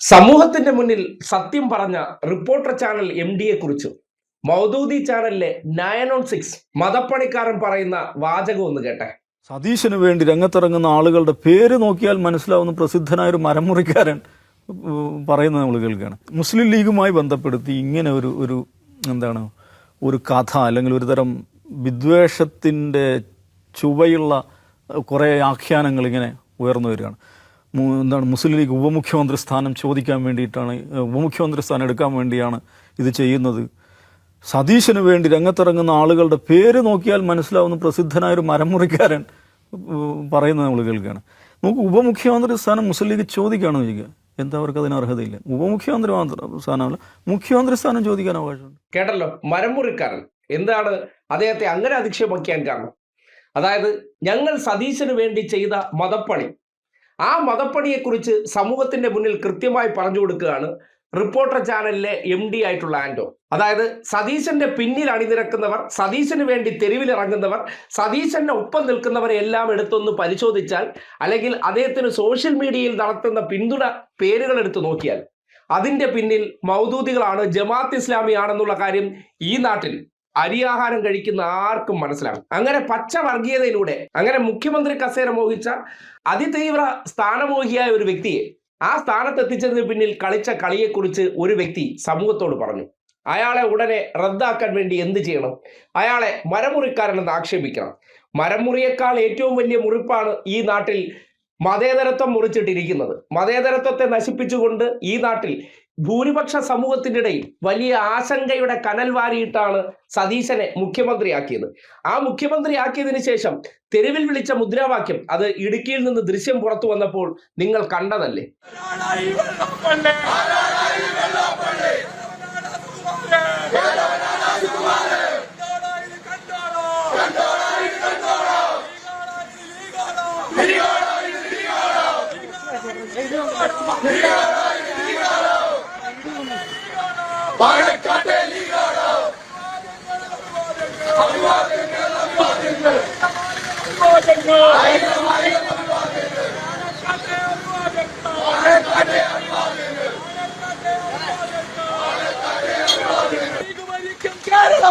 സമൂഹത്തിന്റെ മുന്നിൽ സത്യം പറഞ്ഞ റിപ്പോർട്ടർ ചാനൽ MD കുറിച്ചും മൗദൂദി ചാനലിലെ 9 on 6 മതപ്പണിക്കാരൻ പറയുന്ന വാചകം ഒന്ന് കേട്ടെ. സതീശന് വേണ്ടി രംഗത്തിറങ്ങുന്ന ആളുകളുടെ പേര് നോക്കിയാൽ മനസ്സിലാവുന്ന പ്രസിദ്ധനായ ഒരു മരമുറിക്കാരൻ പറയുന്നത് നമ്മൾ കേൾക്കുകയാണ്. മുസ്ലിം ലീഗുമായി ബന്ധപ്പെടുത്തി ഇങ്ങനെ ഒരു കഥ അല്ലെങ്കിൽ ഒരു തരം വിദ്വേഷത്തിൻ്റെ ചുവയുള്ള കുറേ ആഖ്യാനങ്ങൾ ഇങ്ങനെ ഉയർന്നു വരികയാണ്. മുസ്ലിം ലീഗ് ഉപമുഖ്യമന്ത്രി സ്ഥാനം ചോദിക്കാൻ വേണ്ടിയിട്ടാണ്, ഉപമുഖ്യമന്ത്രി സ്ഥാനം എടുക്കാൻ വേണ്ടിയാണ് ഇത് ചെയ്യുന്നത്. സതീശന് വേണ്ടി രംഗത്തിറങ്ങുന്ന ആളുകളുടെ പേര് നോക്കിയാൽ മനസ്സിലാവുന്ന പ്രസിദ്ധനായ ഒരു മരമുറിക്കാരൻ പറയുന്നത് നമ്മൾ കേൾക്കുകയാണ്. നമുക്ക് ഉപമുഖ്യമന്ത്രി സ്ഥാനം മുസ്ലിം ലീഗ് ചോദിക്കുകയാണെന്ന് ചോദിക്കുക, എന്താ അവർക്ക് അതിന് അർഹതയില്ല? ഉപമുഖ്യമന്ത്രി സ്ഥാനമല്ല, മുഖ്യമന്ത്രി സ്ഥാനം ചോദിക്കാൻ അവകാശമുണ്ട്. കേട്ടല്ലോ, മരമുറിക്കാരൻ. എന്താണ് അദ്ദേഹത്തെ അങ്ങനെ അധിക്ഷേപിക്കാൻ കാരണം? അതായത് ഞങ്ങൾ സതീശന് വേണ്ടി ചെയ്ത മതപ്പണി, ആ മതപ്പണിയെക്കുറിച്ച് സമൂഹത്തിന്റെ മുന്നിൽ കൃത്യമായി പറഞ്ഞു കൊടുക്കുകയാണ് റിപ്പോർട്ടർ ചാനലിലെ MD ആയിട്ടുള്ള ആൻഡോ. അതായത് സതീശന്റെ പിന്നിൽ അണിനിരക്കുന്നവർ, സതീശന് വേണ്ടി തെരുവിലിറങ്ങുന്നവർ, സതീശന്റെ ഒപ്പം നിൽക്കുന്നവരെ എല്ലാം എടുത്തൊന്ന് പരിശോധിച്ചാൽ, അല്ലെങ്കിൽ അദ്ദേഹത്തിന് സോഷ്യൽ മീഡിയയിൽ നടത്തുന്ന പിന്തുണ പേരുകൾ എടുത്തു നോക്കിയാൽ അതിന്റെ പിന്നിൽ മൗദൂദികളാണ്, ജമാഅത്ത് ഇസ്ലാമി ആണെന്നുള്ള കാര്യം ഈ നാട്ടിൽ അരിയാഹാരം കഴിക്കുന്ന ആർക്കും മനസ്സിലാകും. അങ്ങനെ പച്ച വർഗീയതയിലൂടെ അങ്ങനെ മുഖ്യമന്ത്രി കസേര മോഹിച്ച അതിതീവ്ര സ്ഥാനമോഹിയായ ഒരു വ്യക്തിയെ ആ സ്ഥാനത്ത് എത്തിച്ചതിന് പിന്നിൽ കളിച്ച കളിയെക്കുറിച്ച് ഒരു വ്യക്തി സമൂഹത്തോട് പറഞ്ഞു. അയാളെ ഉടനെ റദ്ദാക്കാൻ വേണ്ടി എന്ത് ചെയ്യണം? അയാളെ മരമുറിക്കാരനെന്ന് ആക്ഷേപിക്കണം. മരമുറിയേക്കാൾ ഏറ്റവും വലിയ മുറിപ്പാണ് ഈ നാട്ടിൽ മതേതരത്വം മുറിച്ചിട്ടിരിക്കുന്നത്. മതേതരത്വത്തെ നശിപ്പിച്ചുകൊണ്ട് ഈ നാട്ടിൽ ഭൂരിപക്ഷ സമൂഹത്തിൻ്റെ ഇടയിൽ വലിയ ആശങ്കയുടെ കനൽ വാരിയിട്ടാണ് സതീശനെ മുഖ്യമന്ത്രിയാക്കിയത്. ആ മുഖ്യമന്ത്രിയാക്കിയതിനു ശേഷം തെരുവിൽ വിളിച്ച മുദ്രാവാക്യം, അത് ഇടുക്കിയിൽ നിന്ന് ദൃശ്യം പുറത്തു വന്നപ്പോൾ നിങ്ങൾ കണ്ടതല്ലേ. കേരള